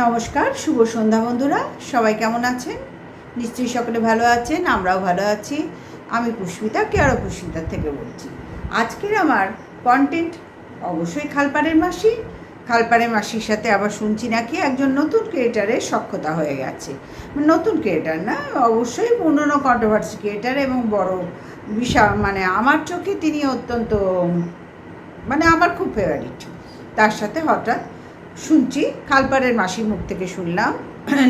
নমস্কার, শুভ সন্ধ্যা বন্ধুরা। সবাই কেমন আছেন? নিশ্চয়ই সকলে ভালো আছেন, আমরাও ভালো আছি। আমি পুষ্পিতা, কেয়ারো পুষ্পিতা থেকে বলছি। আজকের আমার কন্টেন্ট অবশ্যই খালপাড়ের মাসি। খালপাড়ের মাসির সাথে আবার শুনছি নাকি একজন নতুন ক্রিয়েটারের সখ্যতা হয়ে গেছে। নতুন ক্রিয়েটার না, অবশ্যই পুরনো কন্ট্রোভার্সি ক্রিয়েটার এবং বড় বিশাল, আমার চোখে তিনি অত্যন্ত আমার খুব ফেভারিট। তার সাথে হঠাৎ শুনছি, খালপাড়ের মাসির মুখ থেকে শুনলাম,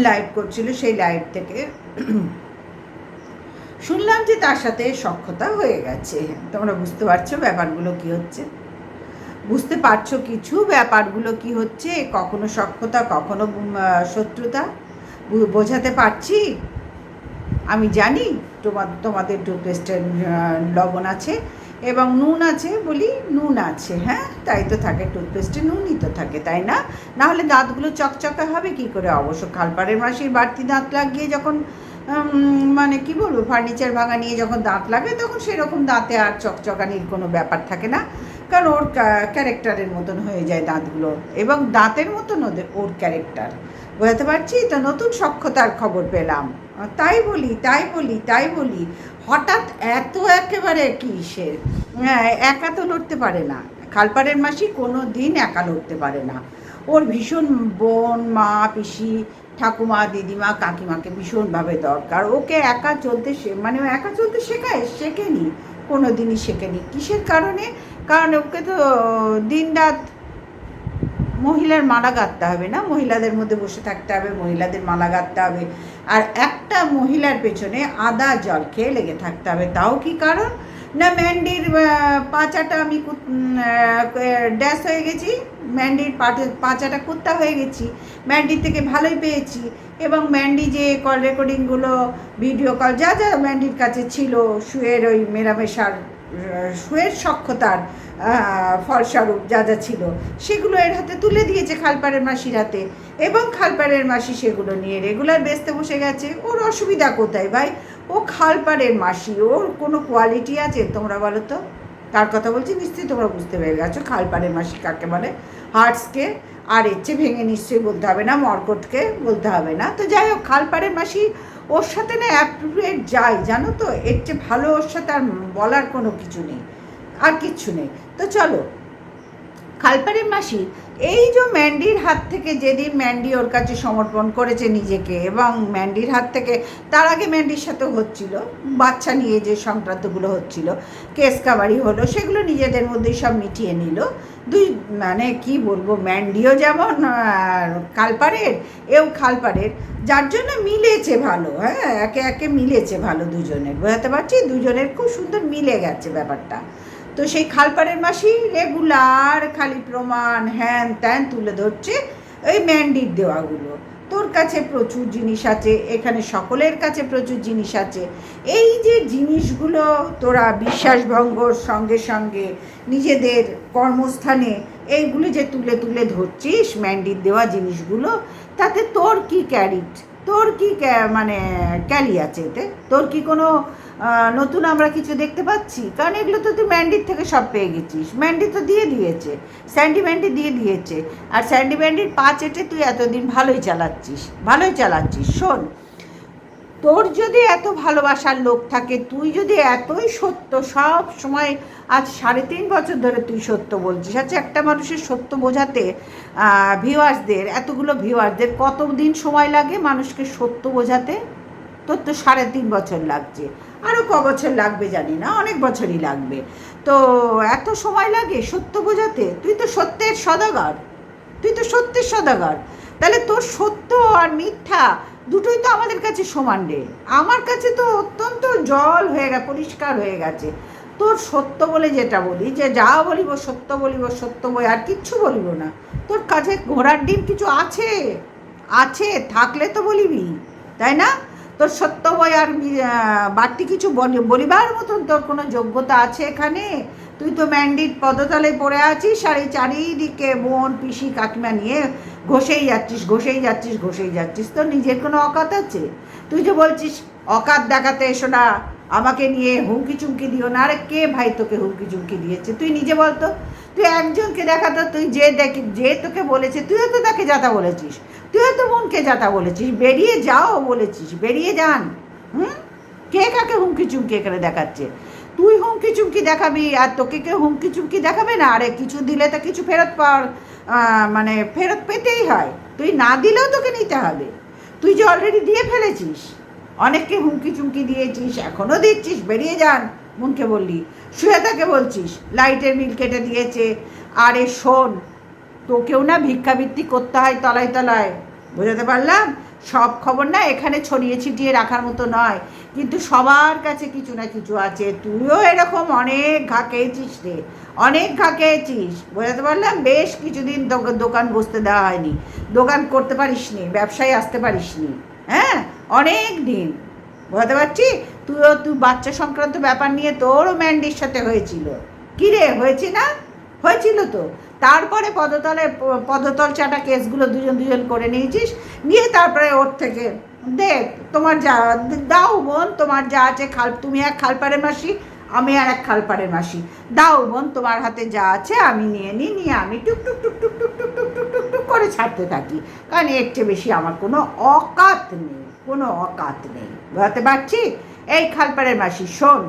লাইভ করছিল, সেই লাইভ থেকে শুনলাম যে তার সাথে সখ্যতা হয়ে গেছে। তোমরা বুঝতে পারছো ব্যাপারগুলো কি হচ্ছে? বুঝতে পারছো কিছু ব্যাপারগুলো কি হচ্ছে? কখনো সখ্যতা, কখনো শত্রুতা, বোঝাতে পারছি? আমি জানি তোমাদের টুথপেস্টের লবণ আছে এবং নুন আছে, বলি নুন আছে, হ্যাঁ তাই তো থাকে, টুথপেস্টে নুনই তো থাকে, তাই না? নাহলে দাঁতগুলো চকচকে হবে কি করে? অবশ্য খালপাড়ের মাসির বাড়তি দাঁত লাগিয়ে যখন কি বলবো, ফার্নিচার ভাঙা নিয়ে যখন দাঁত লাগে তখন সেরকম দাঁতে আর চকচকানির কোনো ব্যাপার থাকে না, কারণ ওর ক্যারেক্টারের মতন হয়ে যায় দাঁতগুলো, এবং দাঁতের মতন ওর ক্যারেক্টার। বোঝাতে পারছি তো? নতুন সখ্যতার খবর পেলাম, তাই বলি হঠাৎ এত একেবারে কিসের? একা তো লড়তে পারে না খালপাড়ের মাসি, কোনো দিন একা লড়তে পারে না। ওর ভীষণ বোন, মা, পিসি, ঠাকুমা, দিদিমা, কাকিমাকে ভীষণভাবে দরকার। ওকে একা চলতে একা চলতে শেখেনি, কোনো দিনই শেখেনি। কিসের কারণে? কারণ ওকে তো দিনরাত মহিলার মালা গাঁথতে হবে না, মহিলাদের মধ্যে বসে থাকতে হবে, মহিলাদের মালা গাঁথতে হবে, আর একটা মহিলার পেছনে আদা জল খেয়ে লেগে থাকতে হবে। তাও কি কারণ? না, ম্যান্ডির পাঁচাটা আমি ড্যাশ হয়ে গেছি, ম্যান্ডির পাঁচাটা কুত্তা হয়ে গেছি, ম্যান্ডির থেকে ভালোই পেয়েছি। এবং ম্যান্ডি যে কল রেকর্ডিংগুলো, ভিডিও কল যা যা ম্যান্ডির কাছে ছিল, শুয়ের ওই মেলামেশার, শুয়ের সখ্যতার ফলস্বরূপ যা যা ছিল, সেগুলো এর হাতে তুলে দিয়েছে খালপাড়ের মাসির হাতে, এবং খালপাড়ের মাসি সেগুলো নিয়ে রেগুলার বেচতে বসে গেছে। ওর অসুবিধা কোথায় ভাই? ও খালপাড়ের মাসি, ওর কোনো কোয়ালিটি আছে? তোমরা বলো তো, কার কথা বলছি? নিশ্চয়ই তোমরা বুঝতে পেরে গেছো খালপাড়ের মাসি কাকে বলে। হার্টসকে আর এর চেয়ে ভেঙে নিশ্চয়ই বলতে হবে না, মর্কটকে বলতে হবে না। তো যাই হোক, খালপাড়ের মাসি ওর সাথে না অ্যাপ্রোপ্রিয়েট যায়, জানো তো? এর চেয়ে ভালো ওর সাথে আর বলার কোনো কিছু নেই, আর কিচ্ছু নেই। তো চলো, খালপাড়ের মাসি এই যে ম্যান্ডির হাত থেকে, যেদিন ম্যান্ডি ওর কাছে সমর্পণ করেছে নিজেকে, এবং ম্যান্ডির হাত থেকে, তার আগে ম্যান্ডির সাথে হচ্ছিল বাচ্চা নিয়ে যে সংক্রান্তগুলো হচ্ছিল, কেস কাবারি হলো, সেগুলো নিজেদের মধ্যেই সব মিটিয়ে নিল দুই। কি বলবো, ম্যান্ডিও যেমন খালপাড়ের, এও খালপাড়ের, যার জন্য মিলেছে ভালো। হ্যাঁ, একে একে মিলেছে ভালো দুজনের, বোঝাতে পারছি? দুজনের খুব সুন্দর মিলে গেছে ব্যাপারটা। তো সেই খালপাড়ের মাসি রেগুলার খালি প্রমাণ হ্যান ত্যান তুলে ধরছে, ওই ম্যান্ডির দেওয়াগুলো। তোর কাছে প্রচুর জিনিস আছে, এখানে সকলের কাছে প্রচুর জিনিস আছে, এই যে জিনিসগুলো তোরা বিশ্বাসভঙ্গর সঙ্গে সঙ্গে নিজেদের কর্মস্থানে এইগুলো যে তুলে তুলে ধরছিস, ম্যান্ডির দেওয়া জিনিসগুলো, তাতে তোর কি ক্যারিট, তোর কি ক্যালি আছে এতে? তোর কি কোনো নতুন আমরা কিছু দেখতে পাচ্ছি? কারণ এগুলো তো তুই ম্যান্ডির থেকে সব পেয়ে গেছিস। ম্যান্ডি তো দিয়ে দিয়েছে, স্যান্ডি ম্যান্ডি দিয়ে দিয়েছে, আর স্যান্ডি ম্যান্ডির পা চেটে তুই এতদিন ভালোই চালাচ্ছিস। শোন, তোর যদি এত ভালোবাসার লোক থাকে, তুই যদি এতই সত্য সব সময়, আজ 3.5 বছর ধরে তুই সত্য বলছিস। আচ্ছা, একটা মানুষের সত্য বোঝাতে এতগুলো ভিউয়ারদের কতদিন সময় লাগে মানুষকে সত্য বোঝাতে? তোর তো 3.5 বছর লাগছে, আরও বছর লাগবে জানি না, অনেক বছরই লাগবে। তো এত সময় লাগে সত্য বোঝাতে? তুই তো সত্যের সদাগর। তাহলে তোর সত্য আর মিথ্যা দুটোই তো আমাদের কাছে সমান রে। আমার কাছে তো অত্যন্ত জল হয়ে গেছে, পরিষ্কার হয়ে গেছে। তোর সত্য বলে যেটা বলি, যে যা বলিব সত্য বই, আর কিচ্ছু বলিব না। তোর কাছে ঘোড়ার ডিম কিছু আছে থাকলে তো বলিবি, তাই না? তোর সত্য বই আর বাড়তি কিছু বলিবার মতন তোর কোনো যোগ্যতা আছে এখানে? তুই তো ম্যান্ডির পদতলে পড়ে আছিস, আর এই চারিদিকে বোন, পিসি, কাকিমা নিয়ে ঘষেই যাচ্ছিস। তোর নিজের কোনো অকাত আছে? তুই যে বলছিস অকাত দেখাতে এসো না, আমাকে নিয়ে হুমকি চুমকি দিও না। আরে কে ভাই তোকে হুমকি চুমকি দিয়েছে? তুই নিজে বলতো। তুই একজনকে দেখাতো, তুই যে তোকে বলেছে, তুইও তো তাকে যাতা বলেছিস। তুইও তো বোনকে যাতা বলেছিস, বেরিয়ে যাও বলেছিস, বেরিয়ে যান। কে কাকে হুমকি চুমকি এখানে দেখাচ্ছে? তুই হুমকি চুমকি দেখাবি আর তোকে কেউ হুমকি চুমকি দেখাবে না? আরে কিছু দিলে তো কিছু ফেরত পাওয়ার মানে ফেরত পেতেই হয়। তুই না দিলেও তোকে নিতে হবে। তুই যে অলরেডি দিয়ে ফেলেছিস, অনেককে হুমকি চুমকি দিয়েছিস, এখনও দিচ্ছিস, বেরিয়ে যান বোনকে বললি। শ্রেয়াকে বলছিস লাইটের বিল কেটে দিয়েছে। আরে শোন, তোকেও না ভিক্ষাবৃত্তি করতে হয় তলায় তলায়, বোঝাতে পারলাম? সব খবর না এখানে ছড়িয়ে ছিটিয়ে রাখার মতো নয়, কিন্তু সবার কাছে কিছু না কিছু আছে। তুইও এরকম অনেক ঘা খেয়েছিস রে, অনেক ঘা খেয়েছিস, বোঝাতে পারলাম? বেশ কিছুদিন দোকান বসতে দেওয়া হয়নি, দোকান করতে পারিস নি, ব্যবসায় আসতে পারিস নি, হ্যাঁ, অনেক দিন, বোঝাতে পারছি? তুই বাচ্চা সংক্রান্ত ব্যাপার নিয়ে তোরও ম্যান্ডির সাথে হয়েছিল। কী রে, হয়েছে না? হয়েছিল তো। তারপরে পদতল চাটা কেসগুলো দুজন করে নিয়েছিস, নিয়ে তারপরে ওর থেকে দেখ তোমার যা দাও বোন, তোমার যা আছে তুমি এক খালপাড়ের মাসি, আমি আর এক খালপাড়ের মাসি, দাও বোন তোমার হাতে যা আছে আমি নিয়ে নিয়ে আমি টুক টুক টুক টুক টুক টুক টুক টুক টুক টুক করে ছাড়তে থাকি, কারণ এর চেয়ে বেশি আমার কোনো অকাত নেই, কোনো অকাত নেই, বুঝতে পারছি? এই খালপাড়ের মাসি শোন,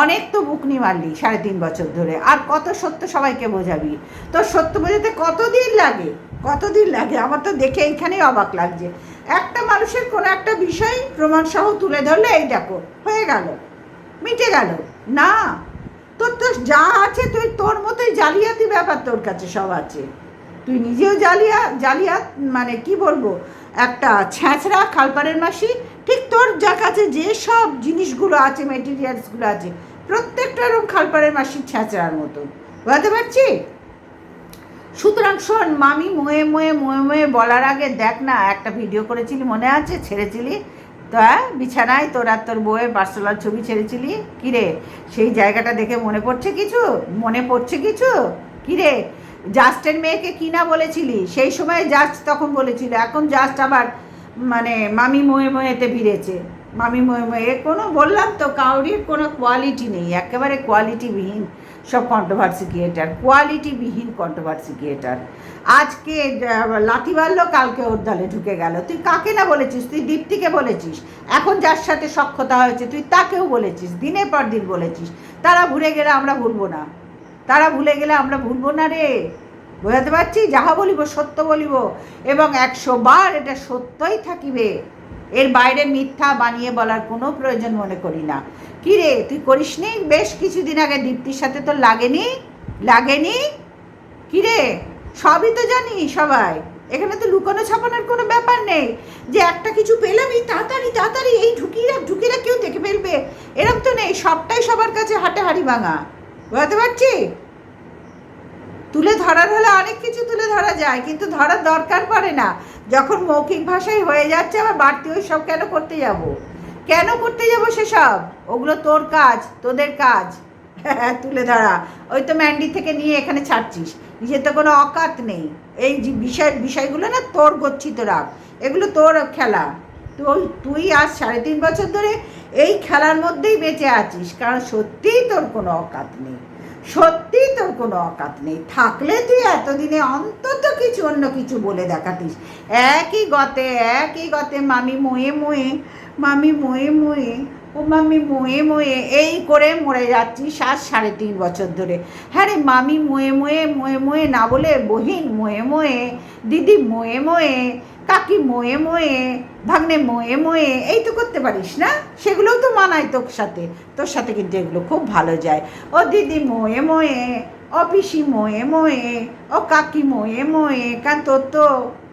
অনেক তো বুকনি মারলি 3.5 বছর ধরে, আর কত সত্য সবাইকে বোঝাবি? তোর সত্য বোঝাতে কতদিন লাগে, কতদিন লাগে? আমার তো দেখে এইখানেই অবাক লাগছে। একটা মানুষের কোনো একটা বিষয় প্রমাণসহ তুলে ধরলে এই দেখো হয়ে গেল, মিটে গেল না। তোর তো যা আছে তুই তোর মতোই জালিয়াতি ব্যাপার তোর কাছে সব আছে। তুই নিজেও জালিয়াত মানে কি বলবো, একটা ছ্যাঁচড়া খালপাড়ের মাসি। ঠিক তোর যা কাছে যে সব জিনিসগুলো আছে, মেটেরিয়ালসগুলো আছে, প্রত্যেকটা এরকম খালপাড়ের মাসির ছ্যাঁচড়ার মতো, বুঝতে পারছি? সুতরাং শোন, মামি মোয়ে বলার আগে দেখ না, একটা ভিডিও করেছিলি মনে আছে, ছেড়েছিলি তো, বিছানায় তোর আর তোর বউয়ের পার্সোনাল ছবি ছেড়েছিলি। কিরে, সেই জায়গাটা দেখে মনে পড়ছে কিছু? কিরে, জাস্টের মেয়েকে কি না বলেছিলি? সেই সময় জাস্ট তখন বলেছিল, এখন জাস্ট আবার মানে মামি মোয়েতে ভিড়েছে। মামি মোয়ে কোনো, বললাম তো, কাউরির কোনো কোয়ালিটি নেই, একেবারে কোয়ালিটিবিহীন সব কন্ট্রোভার্সি ক্রিয়েটার। আজকে লাথি মারলো, কালকে ওর দলে ঢুকে গেল। তুই কাকে না বলেছিস? তুই দীপ্তিকে বলেছিস, এখন যার সাথে সখ্যতা হয়েছে তুই তাকেও বলেছিস, দিনের পর দিন বলেছিস। তারা ভুলে গেলে আমরা ভুলবো না রে, বোঝাতে পারছি? যাহা বলিব সত্য বলিব, এবং 100 বার এটা সত্যই থাকিবে, এর বাইরে মিথ্যা বানিয়ে বলার কোনো প্রয়োজন মনে করি না। কী রে, তুই করিসনি? বেশ কিছুদিন আগে দীপ্তির সাথে তোর লাগেনি? কী রে, সবই তো জানি সবাই, এখানে তো লুকানো ছাপানোর কোনো ব্যাপার নেই যে একটা কিছু পেলামই তাড়াতাড়ি এই ঢুকিয়ে কেউ দেখে ফেলবে, এরকম তো নেই। সবটাই সবার কাছে হাটে হাড়ি ভাঙা, বুঝতে পারছি? তুলে ধরার হলে অনেক কিছু তুলে ধরা যায়, কিন্তু ধরার দরকার পড়ে না। যখন মৌখিক ভাষায় হয়ে যাচ্ছে, আবার বাড়তি ওই সব কেন করতে যাব সেসব? ওগুলো তোর কাজ, তোদের কাজ তুলে ধরা। ওই তো ম্যান্ডি থেকে নিয়ে এখানে ছাড়ছিস, নিজের তো কোনো অকাত নেই। এই যে বিষয়গুলো না তোর গচ্ছিত রাখ, এগুলো তোর খেলা। তুই আজ 3.5 বছর ধরে এই খেলার মধ্যেই বেঁচে আছিস, কারণ সত্যিই তোর কোনো অকাত নেই। থাকলে তুই এতদিনে অন্তত কিছু অন্য কিছু বলে দেখাতিস। একই গতে মামি মোয়ে ও মামি মোয়ে এই করে মরে যাচ্ছিস আজ 3.5 বছর ধরে। হ্যাঁ রে, মামি মোয়ে না বলে বহিন মোয়ে, দিদি মোয়ে, কাকি মোয়ে, ভাগ্নে মোয়ে, এই তো করতে পারিস না? সেগুলোও তো মানায় তোর সাথে কিন্তু এগুলো খুব ভালো যায়। ও দিদি মোয়ে, ও পিসি মোয়ে, ও কাকি মোয়ে, কারণ তোর তো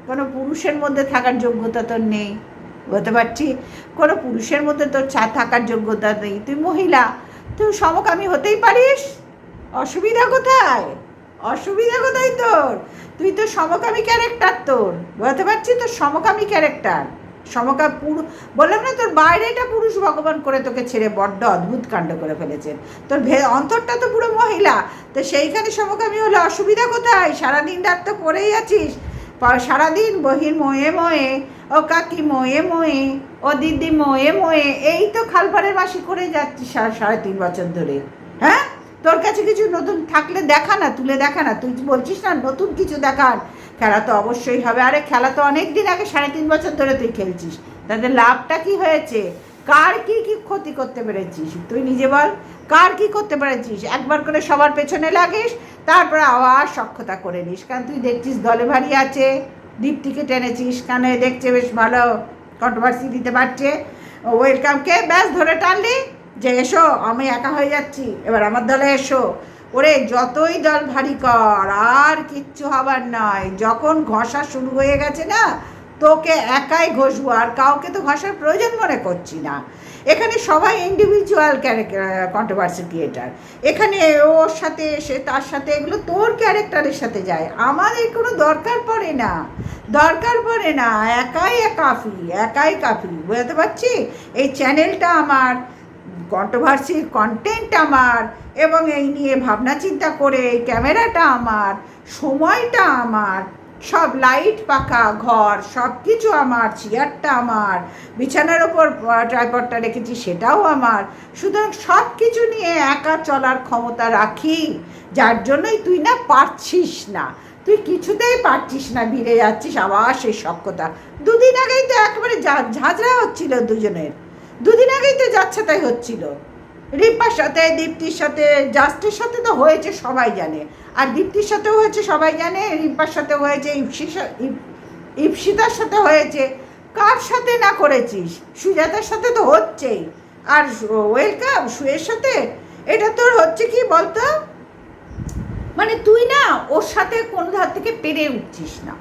কোনো পুরুষের মধ্যে থাকার যোগ্যতা তোর নেই, বলতে পারছি? কোনো পুরুষের মধ্যে তোর থাকার যোগ্যতা নেই, তুই মহিলা, তুই সমকামী হতেই পারিস। অসুবিধা কোথায় তোর? তুই তো সমকামী ক্যারেক্টার, তোর বলতে পারছি, তোর সমকামী ক্যারেক্টার। বললাম না, তোর বাইরেটা পুরুষ ভগবান করে তোকে ছেড়ে বড্ড অদ্ভুত কাণ্ড করে ফেলেছেন। তোর অন্তরটা তো পুরো মহিলা, তো সেইখানে সমকামী হলে অসুবিধা কোথায়? সারাদিন রাত তো পড়েই আছিস, সারাদিন বহির মোয়ে, ও কাকি মোয়ে, ও দিদি মোয়ে, এই তো খালপাড়ের মাসি করে যাচ্ছিস 3.5 বছর ধরে। হ্যাঁ, তোর কাছে কিছু নতুন থাকলে দেখা না, তুলে দেখা না। তুই বলছিস না নতুন কিছু দেখার, খেলা তো অবশ্যই হবে। আরে খেলা তো অনেক দিন আগে, 3.5 বছর ধরে তুই খেলছিস, তাদের লাভটা কি হয়েছে? কার কি কি ক্ষতি করতে পেরেছিস তুই নিজে বল? কার কি করতে পেরেছিস? একবার করে সবার পেছনে লাগিস, তারপরে আবার সখ্যতা করে নিস। কারণ তুই দেখছিস দলে ভারী আছে, দীপ্তিকে টেনেছিস, কারণ দেখছে বেশ ভালো কন্ট্রোভার্সি দিতে পারছে, ওয়েলকামকে ব্যাস ধরে টানলি যে এসো আমি একা হয়ে যাচ্ছি, এবার আমার দলে এসো। ওরে যতই দল ভারী কর, আর কিচ্ছু হবার নয়। যখন ঘষা শুরু হয়ে গেছে না, তোকে একাই ঘষবো, আর কাউকে তো ঘষার প্রয়োজন মনে করছি না। এখানে সবাই ইন্ডিভিজুয়াল কন্ট্রোভার্সি ক্রিয়েটার। এখানে ওর সাথে সে তার সাথে, এগুলো তোর ক্যারেক্টারের সাথে যায়, আমাদের কোনো দরকার পড়ে না, দরকার পড়ে না। একাই কাফি, একাই কাফি, বুঝতে পারছি? এই চ্যানেলটা আমার, কন্ট্রোভার্সির কন্টেন্ট আমার, এবং এই নিয়ে ভাবনা চিন্তা করে এই ক্যামেরাটা আমার, সময়টা আমার, সব লাইট পাখা ঘর সব কিছু আমার, চেয়ারটা আমার, বিছানার ওপর ট্রাইপডটা রেখেছি সেটাও আমার। সুতরাং সব কিছু নিয়ে একা চলার ক্ষমতা রাখি, যার জন্যই তুই না পারছিস না, তুই কিছুতেই পারছিস না, ভিড়ে যাচ্ছিস আবার সেই সখ্যতা। দুদিন আগেই তো একেবারে ঝাঁঝরা হচ্ছিল দুজনের, দুদিন আগেই তো যাচ্ছে তাই হচ্ছিল। রিম্পার সাথে, দীপ্তির সাথে, জাস্টের সাথে তো হয়েছে সবাই জানে, আর দীপ্তির সাথেও হয়েছে সবাই জানে, রিম্পার সাথে হয়েছে, ইপসিতার সাথে হয়েছে। কার সাথে না করেছিস? সুজাতার সাথে তো হচ্ছেই, আর ওয়েলকাম সুয়ের সাথে। এটা তোর হচ্ছে কি বলতো, মানে তুই না ওর সাথে কোনো ধার থেকে পেরে উঠছিস না,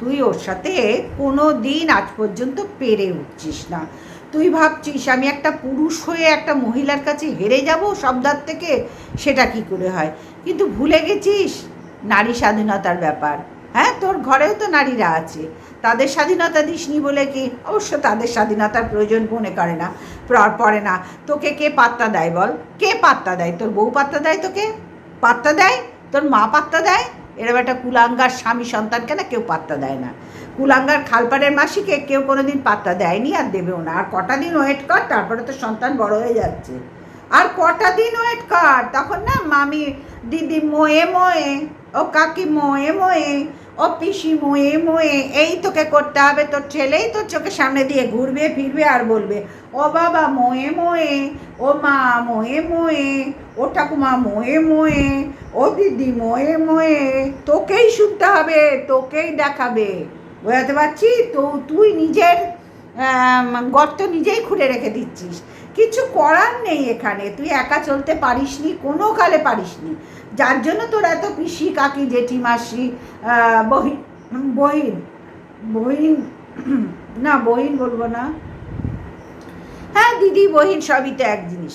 তুই ওর সাথে কোনো দিন আজ পর্যন্ত পেরে উঠছিস না। তুই ভাবছিস আমি একটা পুরুষ হয়ে একটা মহিলার কাছে হেরে যাব সব ধার থেকে, সেটা কি করে হয়? কিন্তু ভুলে গেছিস নারী স্বাধীনতার ব্যাপার। হ্যাঁ, তোর ঘরেও তো নারীরা আছে, তাদের স্বাধীনতা দিসনি বলে কি? অবশ্য তাদের স্বাধীনতার প্রয়োজন মনে করে না, পড়ে না। তোকে কে পাত্তা দেয় বল? কে পাত্তা দেয়? তোর বউ পাত্তা দেয়? তোকে পাত্তা দেয়? তোর মা পাত্তা দেয়? এরকম একটা কুলাঙ্গার স্বামী সন্তানকে না কেউ পাত্তা দেয় না। কুলাঙ্গার খালপাড়ের মাসিকে কেউ কোনো দিন পাত্তা দেয়নি, আর দেবেও না। আর কটা দিন ওয়েট কর, তারপরে তো সন্তান বড় হয়ে যাচ্ছে। আর কটা দিন ওয়েট কর, তখন না মামি দিদি মোয়ে মোয়ে, ও কাকি মোয়ে মোয়ে, ও পিসি মোয়ে মোয়ে, এই তোকে করতে হবে। তোর ছেলেই তোর চোখের সামনে দিয়ে ঘুরবে ফিরবে আর বলবে ও বাবা মোয়ে মোয়ে, ও মা মোয়ে মোয়ে, ও ঠাকুমা মোয়ে মোয়ে, ও দিদি মোয়ে মোয়ে। তোকেই শুনতে হবে, তোকেই দেখাবে, বোঝাতে পারছি তো? তুই নিজের গর্ত নিজেই খুঁড়ে রেখে দিচ্ছিস, কিছু করার নেই এখানে। তুই একা চলতে পারিসনি, কোনো কালে পারিসনি, যার জন্য তোর এত পিসি কাকি জেঠি মাসি বহিন বহিন বহিন না বহিন বলবো না, হ্যাঁ দিদি বহিন, সবই তো এক জিনিস,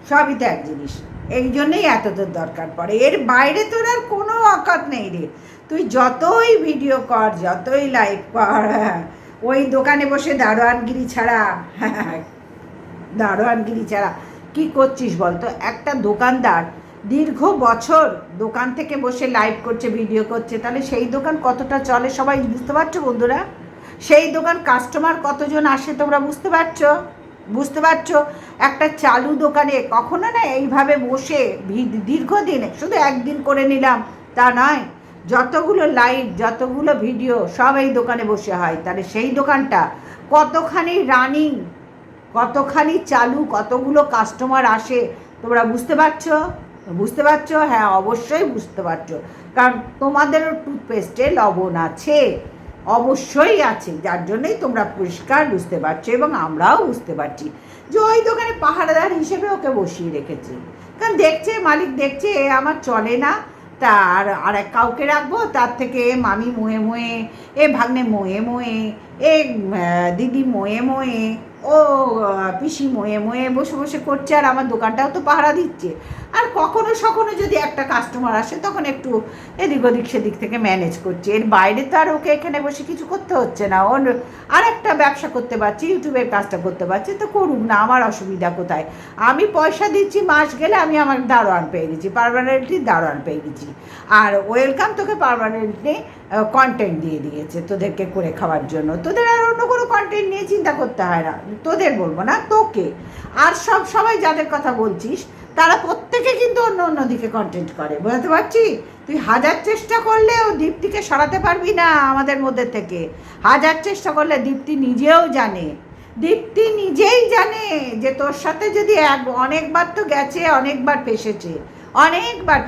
সবই তো এক জিনিস। এই জন্যই এত তোর দরকার পড়ে, এর বাইরে তোর আর কোনো অকাত নেই রে। তুই যতই ভিডিও কর, যতই লাইভ কর, ওই দোকানে বসে দারোয়ানগিরি ছাড়া, দারোয়ানগিরি ছাড়া কী করছিস বলতো? একটা দোকানদার দীর্ঘ বছর দোকান থেকে বসে লাইভ করছে, ভিডিও করছে, তাহলে সেই দোকান কতটা চলে সবাই বুঝতে পারছো বন্ধুরা? সেই দোকান কাস্টমার কতজন আসে তোমরা বুঝতে পারছো? বুঝতে পারছো? একটা চালু দোকানে কখনো না এইভাবে বসে দীর্ঘদিনে, শুধু একদিন করে নিলাম তা নয়, যতগুলো লাইভ, যতগুলো ভিডিও সব এই দোকানে বসে হয়, তাহলে সেই দোকানটা কতখানি রানিং, কতখানি চালু, কতগুলো কাস্টমার আসে তোমরা বুঝতে পারছো? বুঝতে পারছো? হ্যাঁ অবশ্যই বুঝতে পারছো, কারণ তোমাদেরও টুথপেস্টে লবণ আছে, অবশ্যই আছে, যার জন্যই তোমরা পরিষ্কার বুঝতে পারছো, এবং আমরাও বুঝতে পারছি যে ওই দোকানে পাহারাদার হিসেবে ওকে বসিয়ে রেখেছে। কারণ দেখছে, মালিক দেখছে আমার চলে না, তার আর এক কাউকে রাখবো, তার থেকে মামি মোয়ে মোয়ে, এ ভাগ্নে মোয়ে মোয়ে, এ দিদি মোয়ে মোয়ে, ও পিসি মোয়ে মোয়ে বসে বসে করছে, আর আমার দোকানটাও তো পাহারা দিচ্ছে। আর কখনো সখনো যদি একটা কাস্টমার আসে তখন একটু এদিক ওদিক সেদিক থেকে ম্যানেজ করছে, এর বাইরে তো আর ওকে এখানে বসে কিছু করতে হচ্ছে না। ওর আর একটা ব্যবসা করতে পারছি, ইউটিউবের কাজটা করতে পারছি, তো করুক না, আমার অসুবিধা কোথায়? আমি পয়সা দিচ্ছি, মাস গেলে আমি আমার দারোয়ান পেয়ে গেছি, পার্মানেন্টলি দারোয়ান পেয়ে গেছি, আর ওয়েলকাম তোকে পার্মানেন্টলি কন্টেন্ট দিয়ে দিয়েছে তোদেরকে করে খাওয়ার জন্য। তোদের আর অন্য কোনো কন্টেন্ট নিয়ে চিন্তা করতে হয় না, তোদের বলবো না, তোকে। আর সবাই যাদের কথা বলছিস তারা প্রত্যেক থেকে কিন্তু অন্য অন্যদিকে কন্টেন্ট করে, বুঝতে পারছি? তুই হাজার চেষ্টা করলেও দীপ্তিকে সরাতে পারবি না আমাদের মধ্যে থেকে। হাজার চেষ্টা করলে দীপ্তি নিজেও জানে, দীপ্তি নিজেই জানে যে তোর সাথে যদি অনেকবার তো গেছে, অনেকবার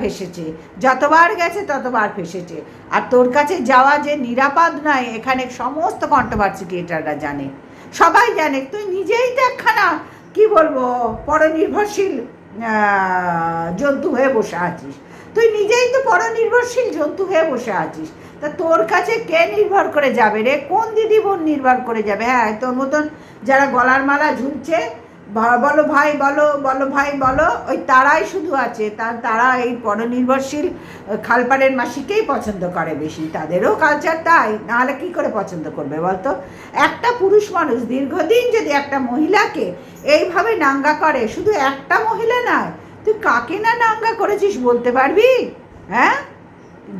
ফেসেছে, যতবার গেছে ততবার ফেসেছে। আর তোর কাছে যাওয়া যে নিরাপদ নয় এখানে সমস্ত কন্ট্রোভার্সি ক্রিয়েটাররা জানে, সবাই জানে। তুই নিজেই তো একখানা কি বলবো পরনির্ভরশীল জন্তু হয়ে বসে আছিস, তুই নিজেই তো পরনির্ভরশীল জন্তু হয়ে বসে আছিস। তা তোর কাছে কে নির্ভর করে যাবে রে? কোন দিদি বোন নির্ভর করে যাবে? হ্যাঁ, তোর মতন যারা গলার মালা ঝুলছে, বলো ভাই বলো, ওই তারাই শুধু আছে। তারা এই পরনির্ভরশীল খালপাড়ের মাসিকেই পছন্দ করে বেশি, তাদেরও কালচার তাই, নাহলে কি করে পছন্দ করবে বলতো? একটা পুরুষ মানুষ দীর্ঘদিন যদি একটা মহিলাকে এইভাবে নাঙ্গা করে, শুধু একটা মহিলা নয়, তুই কাকে না নাঙ্গা করেছিস বলতে পারবি? হ্যাঁ,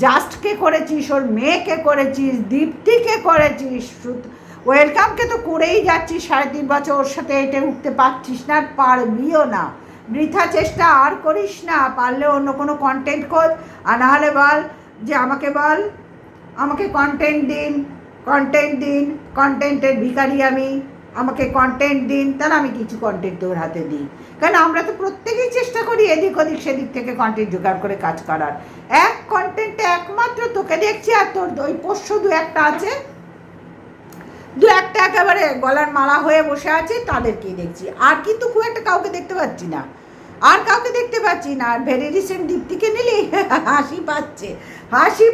জাস্টকে করেছিস, ওর মেয়েকে করেছিস, দীপ্তিকে করেছিস, ওয়েলকামকে তো করেই যাচ্ছিস 3.5 বছর, ওর সাথে এটে উঠতে পারছিস না, আর পারবিও না। বৃথা চেষ্টা আর করিস না, পারলে অন্য কোনো কন্টেন্ট খোঁজ, আর নাহলে বল যে আমাকে কন্টেন্ট দিন, কন্টেন্টের ভিখারি আমি, আমাকে কন্টেন্ট দিন, তাহলে আমি কিছু কন্টেন্ট তোর হাতে দিই। কারণ আমরা তো প্রত্যেকেই চেষ্টা করি এদিক ওদিক সেদিক থেকে কন্টেন্ট জোগাড় করে কাজ করার। এক কন্টেন্টে একমাত্র তোকে দেখছি, আর তোর ওই পোষ্য দু একটা একেবারে গলার মালা হয়ে বসে আছে, তাদেরকেই দেখছি। আর কিন্তু খুব একটা কাউকে দেখতে পাচ্ছি না, আর ভেরি রিসেন্ট দীপ্তিকে নিলি হাসি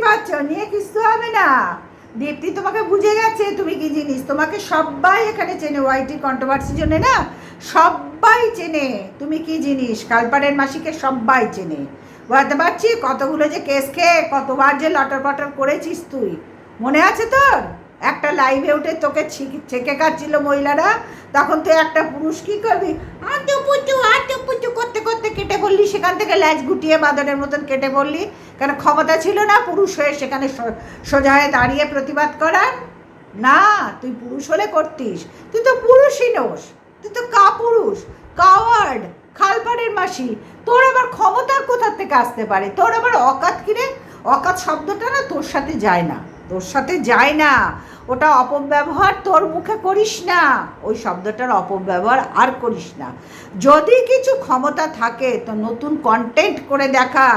পাচ্ছে, নিয়ে কিছু হবে না। দীপ্তি তোমাকে বুঝে গেছে তুমি কি জিনিস, তোমাকে সবাই এখানে চেনে, ওয়াইটি কন্ট্রোভার্সির জন্য না, সবাই চেনে তুমি কি জিনিস। কালপাড়ের মাসিকে সবাই চেনে, বুঝতে পারছি? কতগুলো যে কেস খেয়ে কতবার যে লটর পটর করেছিস তুই, মনে আছে তোর? একটা লাইভে উঠে তোকে ছেঁকে কাটছিল মহিলারা, তখন তুই একটা পুরুষ কী করবি, আটু পুচু করতে করতে কেটে পড়লি, সেখান থেকে ল্যাজ গুটিয়ে বাদরের মতন কেটে পড়লি। কারণ ক্ষমতা ছিল না পুরুষ হয়ে সেখানে সোজা হয়ে দাঁড়িয়ে প্রতিবাদ করার। না, তুই পুরুষ হলে করতিস, তুই তো পুরুষই নোস, তুই তো কাপুরুষ, কাওয়ার্ড, খালপাড়ের মাসি। তোর আবার ক্ষমতার কোথার থেকে আসতে পারে? তোর আবার অকাত কিরে? অকাত শব্দটা না তোর সাথে যায় না, ওটা অপব্যবহার তোর মুখে করিস না, ওই শব্দটার অপব্যবহার আর করিস না। যদি কিছু ক্ষমতা থাকে তো নতুন কন্টেন্ট করে দেখা।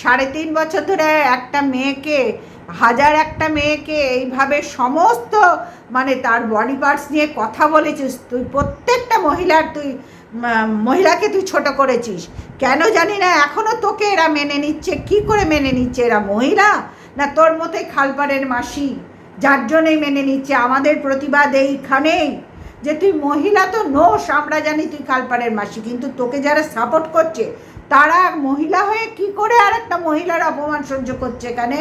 3.5 বছর ধরে একটা মেয়েকে এইভাবে সমস্ত মানে তার বডি পার্টস নিয়ে কথা বলেছিস তুই, প্রত্যেকটা মহিলাকে তুই ছোট করেছিস। কেন জানি না এখনও তোকে এরা মেনে নিচ্ছে। কি করে মেনে নিচ্ছে এরা? মহিলা না তোর মতোই খালপাড়ের মাসি, যার জন্যই মেনে নিচ্ছে। আমাদের প্রতিবাদ এইখানেই যে তুই মহিলা তো নোস, আমরা জানি তুই খালপাড়ের মাসি, কিন্তু তোকে যারা সাপোর্ট করছে তারা মহিলা হয়ে কি করে আর একটা মহিলার অপমান সহ্য করছে? এখানে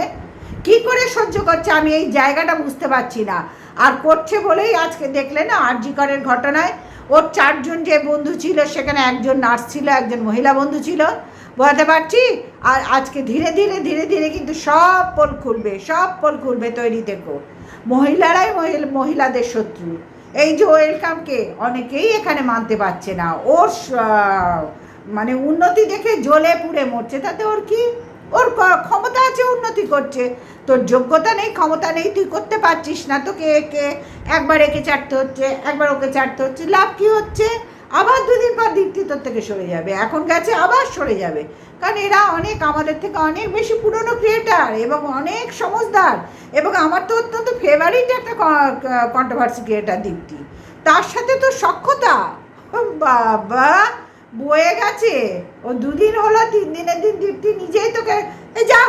কি করে সহ্য করছে আমি এই জায়গাটা বুঝতে পারছি না। আর করছে বলেই আজকে দেখলে না আর.জি. করের ঘটনায় ওর 4 জন যে বন্ধু ছিল, সেখানে একজন নার্স ছিল, একজন মহিলা বন্ধু ছিল, বুঝতে পারছি। আর আজকে ধীরে ধীরে কিন্তু সব পোল খুলবে, তৈরি থেকো। মহিলারাই মহিলাদের শত্রু। এই যে ওয়েলকামকে অনেকেই এখানে মানতে পারছে না, ওর মানে উন্নতি দেখে জ্বলে পুড়ে মরছে। তাতে ওর কি? ওর ক্ষমতা আছে, উন্নতি করছে। তোর যোগ্যতা নেই, ক্ষমতা নেই, তুই করতে পারছিস না। তোকে একবার একে চাটতে হচ্ছে, একবার ওকে চাটতে হচ্ছে, লাভ কি হচ্ছে? আবার 2 দিন পর দীপ্তি তোর থেকে সরে যাবে, এখন গেছে আবার সরে যাবে। কারণ এরা আমাদের থেকে অনেক বেশি পুরনো ক্রিয়েটার এবং অনেক সমঝদার, এবং আমার তো অত্যন্ত ফেভারিট একটা কন্ট্রোভার্সি ক্রিয়েটার দীপ্তি। তার সাথে তো সখ্যতা বাবা বয়ে গেছে। ও 2 দিন হলো, 3 দিনের দিন দীপ্তি নিজেই তোকে যা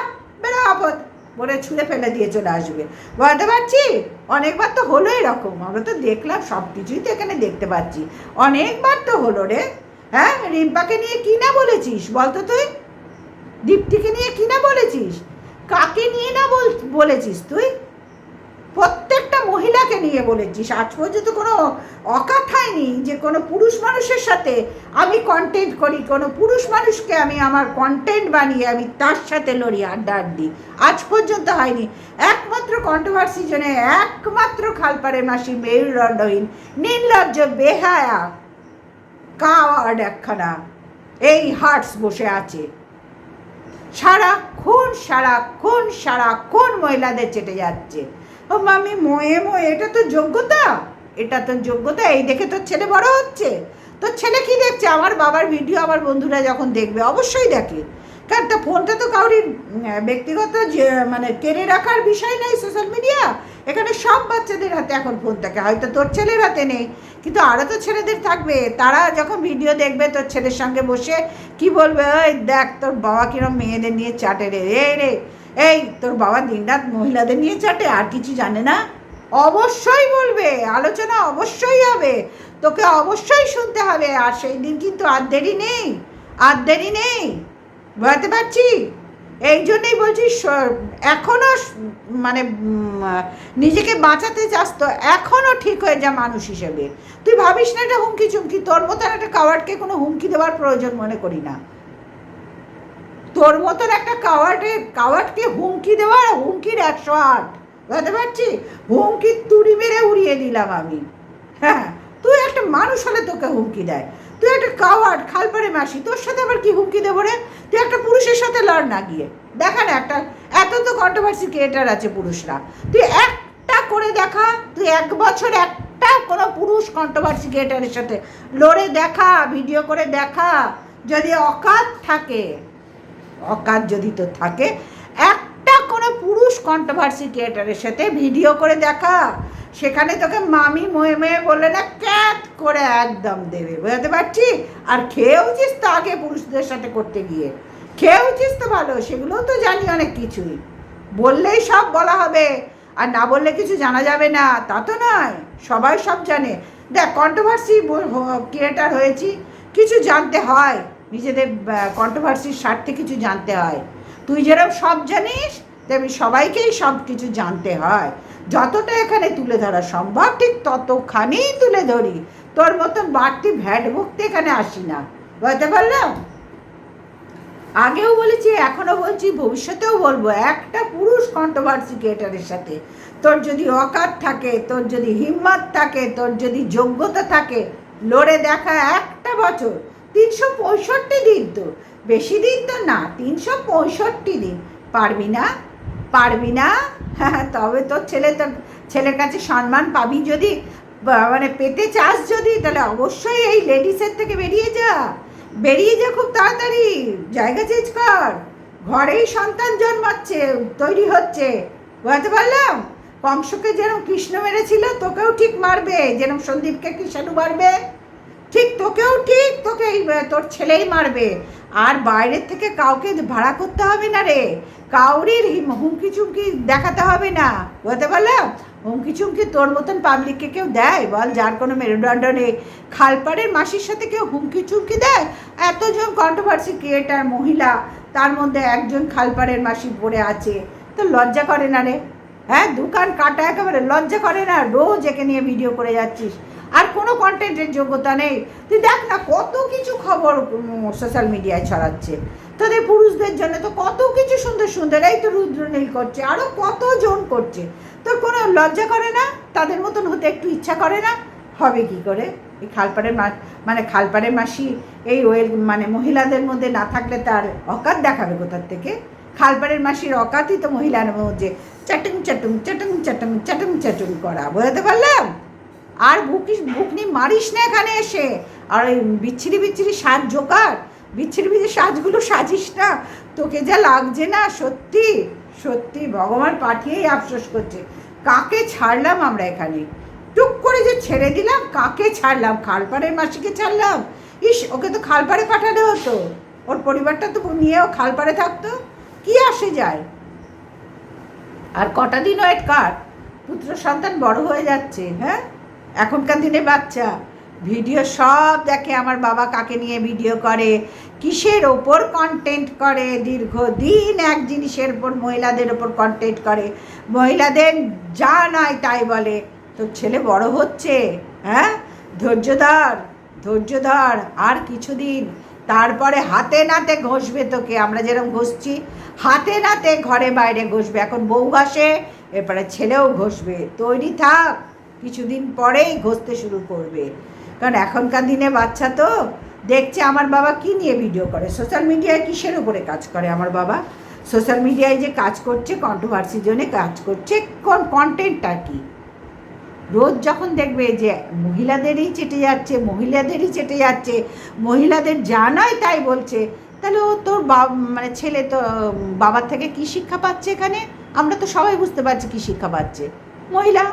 বেরো আপদ বলে ছুঁড়ে ফেলে দিয়ে চলে আসবে, বুঝতে পারছি? অনেকবার তো হলো এরকম, আমরা তো দেখলাম, সব কিছুই তো এখানে দেখতে পাচ্ছি। অনেকবার তো হলো রে। হ্যাঁ, রিম্পাকে নিয়ে কি না বলেছিস বলতো তুই? দীপ্তিকে নিয়ে কি না বলেছিস? কাকে নিয়ে না বলেছিস তুই? প্রত্যেকটা মহিলাকে নিয়ে বলেছিস। আজ পর্যন্ত কোনো অকাথায় নেই যে কোনো পুরুষ মানুষের সাথে আমি কন্টেন্ট করি, কোনো পুরুষ মানুষকে আমি আমার কন্টেন্ট বানিয়ে আমি তার সাথে লড়ি, আড্ডা দিই, আজ পর্যন্ত হয়নি। একমাত্র কন্ট্রোভার্সি জন্য একমাত্র খালপাড়ের মাসি মেরুদণ্ডহীন, নির্লজ্জ, বেহায়া, কাওয়ার্ড একখানা, এই হার্টস বসে আছে, সারাক্ষণ মহিলাদের চেটে যাচ্ছে। ও মামি ময়ে এটা তো যোগ্যতা, এটা তো যোগ্যতা, এই দেখে তোর ছেলে বড় হচ্ছে। তোর ছেলে কি দেখছে? আমার বাবার ভিডিও আমার বন্ধুরা যখন দেখবে অবশ্যই দেখে, কারণ তা ফোনটা তো কাউরির ব্যক্তিগত মানে কেড়ে রাখার বিষয় নেই। সোশ্যাল মিডিয়া এখানে সব বাচ্চাদের হাতে এখন ফোন থাকে, হয়তো তোর ছেলের হাতে নেই, কিন্তু আরও তো ছেলেদের থাকবে। তারা যখন ভিডিও দেখবে তোর ছেলের সঙ্গে বসে কি বলবে, ওই দেখ তোর বাবা কিরম মেয়েদের নিয়ে চাটে রে, এই তোর বাবা দিনরাত মহিলাদের নিয়ে চাটে, আর কিছু জানে না। অবশ্যই বলবে, আলোচনা অবশ্যই হবে, তোকে অবশ্যই শুনতে হবে। আর সেই দিন কিন্তু আর দেরি নেই, বুঝতে পারছি। এই জন্যই বলছি, এখনও মানে নিজেকে বাঁচাতে চাস তো এখনও ঠিক হয়ে যা মানুষ হিসেবে। তুই ভাবিস না এটা হুমকি চুমকি, তোর মতন একটা কাওয়ার্ডকে কোনো হুমকি দেওয়ার প্রয়োজন মনে করি না। তোর মতন একটা কাওয়ার্ডকে হুমকি দেওয়ার, হুমকির 108, বুঝতে পারছি, হুমকির তুড়ি মেরে উড়িয়ে দিলাম আমি। হ্যাঁ, তুই একটা মানুষ হলে তোকে হুমকি দেয়, তুই একটা কাওয়ার্ড, খালপাড়ে মাসি, তোর সাথে আবার কি হুমকি দেবো রে? তুই একটা পুরুষের সাথে লড় না গিয়ে, দেখা না একটা, এত তো কন্ট্রোভার্সি ক্রিয়েটার আছে পুরুষরা, তুই একটা করে দেখা, তুই 1 বছর একটা কোনো পুরুষ কন্ট্রোভার্সি ক্রিয়েটারের সাথে লড়ে দেখা, ভিডিও করে দেখা, যদি অকাত থাকে, অকাত যদি তোর থাকে, একটা কোনো পুরুষ কন্ট্রোভার্সি ক্রিয়েটারের সাথে ভিডিও করে দেখা, সেখানে তোকে মামি ময়ে বললে না ক্যাট করে একদম দেবে, বুঝতে পারছি। আর খেয়েওছিস তো আগে পুরুষদের সাথে করতে গিয়ে, খেয়েওছিস তো ভালো, সেগুলোও তো জানি অনেক কিছুই। বললেই সব বলা হবে আর না বললে কিছু জানা যাবে না, তা তো নয়, সবাই সব জানে। দেখ, কন্ট্রোভার্সি ক্রিয়েটার হয়েছি, কিছু জানতে হয়, নিজেদের কন্ট্রোভার্সির স্বার্থে কিছু জানতে হয়। তুই যেরকম সব জানিস, তেমনি সবাইকেই সব কিছু জানতে হয়। যতটা এখানে তুলে ধরা সম্ভব ঠিক ততখানিই তুলে ধরি, তোর মতন বাড়তি ভ্যাট ভুগতে এখানে আসি না, বুঝতে পারলাম। আগেও বলেছি, এখনও বলছি, ভবিষ্যতেও বলবো, একটা পুরুষ কন্ট্রোভার্সি ক্রিয়েটারের সাথে তোর যদি অকাত থাকে, তোর যদি হিম্মত থাকে, তোর যদি যোগ্যতা থাকে, লড়ে দেখা একটা বছর, 365 দিন, তো বেশি দিন তো না, 365 দিন পারবি না। হ্যাঁ, তবে তোর ছেলের কাছে সম্মান পাবি যদি, মানে পেতে চাস যদি, তাহলে অবশ্যই এই লেডিসের থেকে বেরিয়ে যা খুব তাড়াতাড়ি, জায়গা চেঞ্জ কর। ঘরেই সন্তান জন্মাচ্ছে, তৈরি হচ্ছে, বুঝতে পারলাম। কংসকে যেরকম কৃষ্ণ মেরেছিল, তোকেও ঠিক মারবে, যেরকম সন্দীপকে কৃষ্ণ মারবে, ঠিক তোকেও তোকে তোর ছেলেই মারবে। আর বাইরের থেকে কাউকে ভাড়া করতে হবে না রে, কাউরির হুমকি চুমকি দেখাতে হবে না, বুঝতে পারলাম। হুমকি চুমকি তোর মতন পাবলিককে কেউ দেয় বল, যার কোনো মেরুদণ্ড নেই? খালপাড়ের মাসির সাথে কেউ হুমকি চুমকি দেয়? এতজন কন্ট্রোভার্সি ক্রিয়েটার মহিলা, তার মধ্যে একজন খালপাড়ের মাসি পড়ে আছে, তো লজ্জা করে না রে? হ্যাঁ, দোকান কাটা একেবারে, লজ্জা করে না? রোজ একে নিয়ে ভিডিও করে যাচ্ছিস, আর কোনো কন্টেন্টের যোগ্যতা নেই। তুই দেখ না কত কিছু খবর সোশ্যাল মিডিয়ায় ছড়াচ্ছে, তোদের পুরুষদের জন্য তো কত কিছু সুন্দর, এই তো রুদ্রনীল করছে, আরও কতজন করছে, তোর কোনো লজ্জা করে না? তাদের মতন হতে একটু ইচ্ছা করে না? হবে কি করে? এই খালপাড়ের মাসি এই মানে মহিলাদের মধ্যে না থাকলে তার অকাত দেখাবে কোথার থেকে? খালপাড়ের মাসির অকাতই তো মহিলার মধ্যে চাটুং করা, বুঝতে পারলাম। আর বুকনি মারিস না এখানে এসে, আর ওই বিচ্ছিরি সাজগুলো সাজিস না, তোকে যা লাগছে না, সত্যি ভগবান পাঠিয়েই আফসোস করছে। কাকে ছাড়লাম আমরা এখানে, টুক করে যে ছেড়ে দিলাম, কাকে ছাড়লাম? খালপাড়ের মাসিকে ছাড়লাম। ইস, ওকে তো খালপাড়ে পাঠালে হতো, ওর পরিবারটা তো নিয়েও খালপাড়ে থাকতো, কি আসে যায়। আর কটা দিন ওয়েট কর, পুত্র সন্তান বড় হয়ে যাচ্ছে। হ্যাঁ, এখনকার দিনে বাচ্চা ভিডিও সব দেখে, আমার বাবা কাকে নিয়ে ভিডিও করে, কিসের ওপর কন্টেন্ট করে, দীর্ঘদিন এক জিনিসের ওপর, মহিলাদের ওপর কন্টেন্ট করে, মহিলাদের যা নয় তাই বলে। তোর ছেলে বড় হচ্ছে, হ্যাঁ, ধৈর্য ধর আর কিছুদিন, তারপরে হাতে নাতে ঘষবে তোকে, আমরা যেরকম ঘষছি হাতে নাতে ঘরে বাইরে ঘষবে। এখন বউ ঘষে, এরপরে ছেলেও ঘষবে, তৈরি থাক, কিছুদিন পরেই ঘষতে শুরু করবে। কারণ এখনকার দিনে বাচ্চা তো দেখছে আমার বাবা কি নিয়ে ভিডিও করে, সোশ্যাল মিডিয়ায় কিসের উপরে কাজ করে আমার বাবা, সোশ্যাল মিডিয়ায় যে কাজ করছে, কন্ট্রোভার্সির জন্য কাজ করছে, কোন কন্টেন্টটা কি। রোজ যখন দেখবে যে মহিলাদেরই চেটে যাচ্ছে, মহিলাদেরই চেটে যাচ্ছে, মহিলাদের যা নয় তাই বলছে, তাহলে ও তোর মানে ছেলে তো বাবার থেকে কি শিক্ষা পাচ্ছে এখানে? আমরা তো সবাই বুঝতে পারছি কি শিক্ষা পাচ্ছে, মহিলা।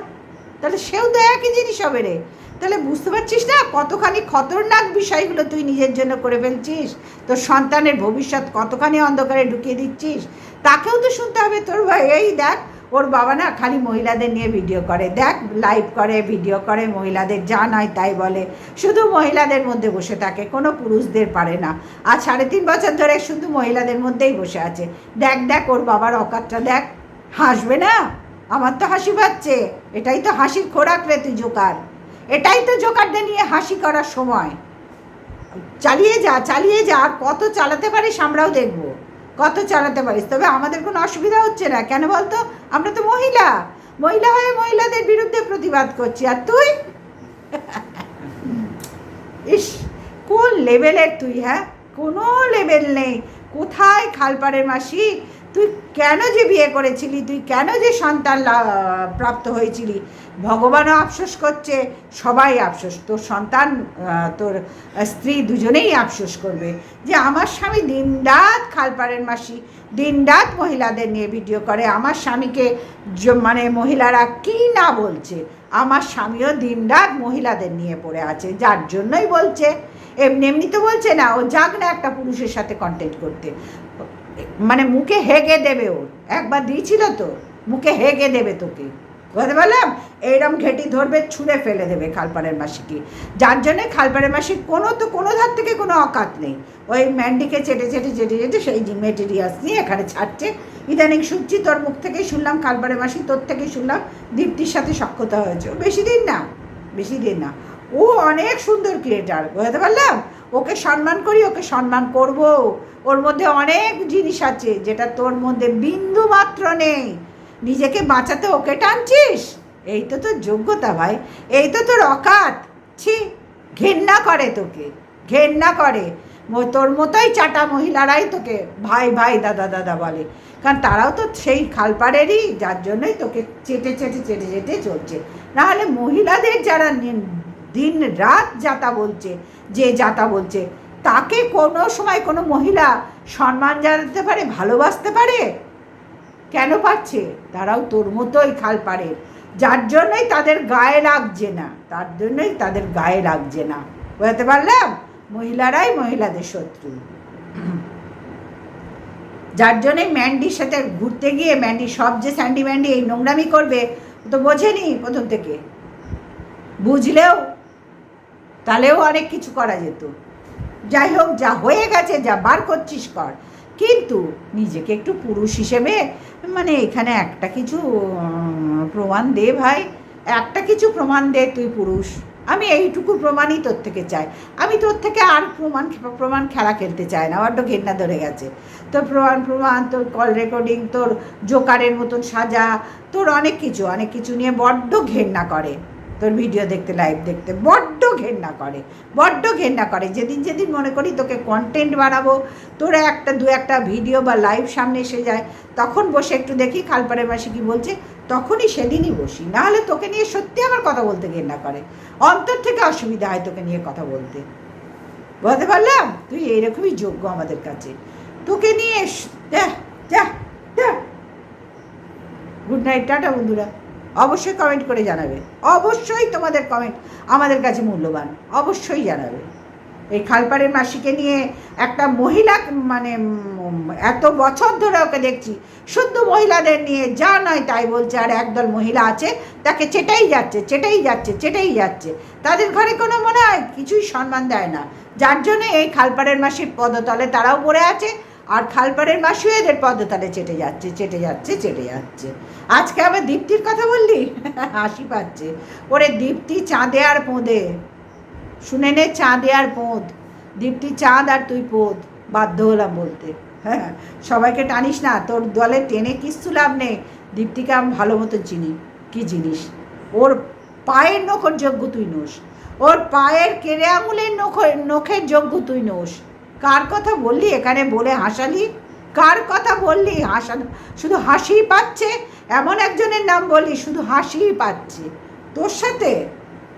তাহলে সেও তো একই জিনিস হবে রে। তাহলে বুঝতে পারছিস না কতখানি খতরনাক বিষয়গুলো তুই নিজের জন্য করে ফেলছিস, তোর সন্তানের ভবিষ্যৎ কতখানি অন্ধকারে ঢুকিয়ে দিচ্ছিস। তাকেও তো শুনতে হবে তোর ভাই। এই দেখ, ওর বাবা না খালি মহিলাদের নিয়ে ভিডিও করে, দেখ লাইভ করে, ভিডিও করে, মহিলাদের যা নয় তাই বলে, শুধু মহিলাদের মধ্যে বসে থাকে, কোনো পুরুষদের পারে না। আর 3.5 বছর ধরে শুধু মহিলাদের মধ্যেই বসে আছে। দেখ দেখ ওর বাবার অকাতটা দেখ। হাসবে না? আমার তো হাসি পাচ্ছে। এটাই তো হাসির খোরাক রে তুই জোকার, এটাই তো জোকারদের নিয়ে হাসি করার সময়। চালিয়ে যা, চালিয়ে যা, আর কত চালাতে পারিস আমরাও দেখবো, কত চালাতে পারিস। তবে আমাদের কোনো অসুবিধা হচ্ছে না, কেন বলতো? আমরা তো মহিলা, মহিলা হয়ে মহিলাদের বিরুদ্ধে প্রতিবাদ করছি, আর তুই ইস কোন লেভেলের তুই, হ্যাঁ? কোনো লেভেল নেই। কোথায় খালপাড়ের মাসি? তুই কেন যে বিয়ে করেছিলি, তুই কেন যে সন্তান প্রাপ্ত হয়েছিলি? ভগবানও আফসোস করছে, সবাই আফসোস, তোর সন্তান তোর স্ত্রী দুজনেই আফসোস করবে যে আমার স্বামী দিনরাত খালপাড়ের মাসি দিনরাত মহিলাদের নিয়ে ভিডিও করে। আমার স্বামীকে মানে মহিলারা কী না বলছে, আমার স্বামীও দিনরাত মহিলাদের নিয়ে পড়ে আছে, যার জন্যই বলছে। এমনি এমনি তো বলছে না, ও যাক না একটা পুরুষের সাথে কন্টেন্ট করতে, মানে মুখে হেগে দেবে। ওর একবার দিয়েছিল তো, মুখে হেগে দেবে তোকে, বুঝতে পারলাম? এইরকম ঘেঁটি ধরবে, ছুঁড়ে ফেলে দেবে খালপাড়ের মাসিকে। যার জন্যে খালপাড়ের মাসির কোনো ধার থেকে কোনো অকাত নেই। ওই ম্যান্ডিকে চেটে চেটে চেটে চেটে সেই মেটেরিয়ালস নিয়ে এখানে ছাড়ছে। ইদানিং শুনছি, তোর মুখ থেকেই শুনলাম, খালপাড়ের মাসি তোর থেকেই শুনলাম দীপ্তির সাথে সখ্যতা হয়েছে। বেশি দিন না, বেশি দিন না। ও অনেক সুন্দর ক্রিয়েটার, বুঝতে পারলাম? ওকে সম্মান করি, ওকে সম্মান করব। ওর মধ্যে অনেক জিনিস আছে যেটা তোর মধ্যে বিন্দু মাত্র নেই। নিজেকে বাঁচাতে ওকে টানছিস, এই তো তোর যোগ্যতা ভাই, এই তো তোর অকাত। ছি, ঘেন্না করে তোকে, ঘেন্না করে। তোর মতোই চাটা মহিলারাই তোকে ভাই ভাই দাদা দাদা বলে, কারণ তারাও তো সেই খালপাড়েরই, যার জন্যই তোকে চেটে চেটে চেটে চেটে চলছে। নাহলে মহিলাদের যারা দিন রাত যাতা বলছে, যে যাতা বলছে, তাকে কোনো সময় কোনো মহিলা সম্মান জানাতে পারে, ভালোবাসতে পারে? কেন পাচ্ছে? তারাও তোর মতোই খালপাড়ের, যার জন্যই তাদের গায়ে লাগছে না, তার জন্যই তাদের গায়ে লাগছে না, বুঝতে পারলাম? মহিলারাই মহিলাদের শত্রু। যার জন্যই ম্যান্ডির সাথে ঘুরতে গিয়ে ম্যান্ডি সব যে স্যান্ডি ম্যান্ডি এই নোংরামি করবে, ও তো বোঝেনি প্রথম থেকে। বুঝলেও তাহলেও অনেক কিছু করা যেত। যাই হোক, যা হয়ে গেছে, যা বার করছিস কর, কিন্তু নিজেকে একটু পুরুষ হিসেবে মানে এখানে একটা কিছু প্রমাণ দে ভাই, একটা কিছু প্রমাণ দে তুই পুরুষ। আমি এইটুকু প্রমাণই তোর থেকে চাই। আমি তোর থেকে আর প্রমাণ খেলা খেলতে চাই না, বড্ড ঘেন্না ধরে গেছে তোর প্রমাণ, তোর কল রেকর্ডিং, তোর জোকারের মতন সাজা, তোর অনেক কিছু নিয়ে বড্ড ঘেন্না করে। তোর ভিডিও দেখতে, লাইভ দেখতে বড্ড ঘেন্না করে। যেদিন মনে করি তোকে কন্টেন্ট বানাবো, তোর দু একটা ভিডিও বা লাইভ সামনে এসে যায়, তখন বসে একটু দেখি খালপাড়ের মাসি কী বলছে, তখনই সেদিনই বসি। নাহলে তোকে নিয়ে সত্যি আমার কথা বলতে ঘেন্না করে, অন্তর থেকে অসুবিধা হয় তোকে নিয়ে কথা বলতে, বলতে পারলাম? তুই এইরকমই যোগ্য আমাদের কাছে, তোকে নিয়ে যা। গুড নাইট, টাটা বন্ধুরা। অবশ্যই কমেন্ট করে জানাবে, অবশ্যই তোমাদের কমেন্ট আমাদের কাছে মূল্যবান, অবশ্যই জানাবে। এই খালপাড়ের মাসিকে নিয়ে একটা মহিলা, মানে এত বছর ধরে ওকে দেখছি শুদ্ধ মহিলাদের নিয়ে যা নয় তাই বলছে, আর একদল মহিলা আছে তাকে চেটেই যাচ্ছে। তাদের ঘরে কোনো মনে হয় কিছুই সম্মান দেয় না, যার জন্য এই খালপাড়ের মাসির পদতলে তারাও পড়ে আছে, আর খালপাড়ের মাসিও এদের পদতলে চেটে যাচ্ছে। আজকে আবার দীপ্তির কথা বললি, হাসি পাচ্ছে। ওরে দীপ্তি চাঁদে আর পোঁদে, শুনে নে, চাঁদে আর পোঁদ। দীপ্তি চাঁদ আর তুই পোঁদ, বাধ্য হলাম বলতে। হ্যাঁ, সবাইকে টানিস না, তোর দলে টেনে কিচ্ছু লাভ নেই। দীপ্তিকে আমি ভালো মতো চিনি, কী জিনিস। ওর পায়ের নখর যোগ্য তুই নোস, ওর পায়ের কেড়ে আঙুলের নখের যোগ্য তুই নোস। কার কথা বললি এখানে বলে হাসালি? কার কথা বললি? হাসানো, শুধু হাসিই পাচ্ছে। এমন একজনের নাম বললি শুধু হাসিই পাচ্ছে তোর সাথে।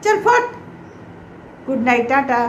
চল ফট, গুড নাইট, টাটা।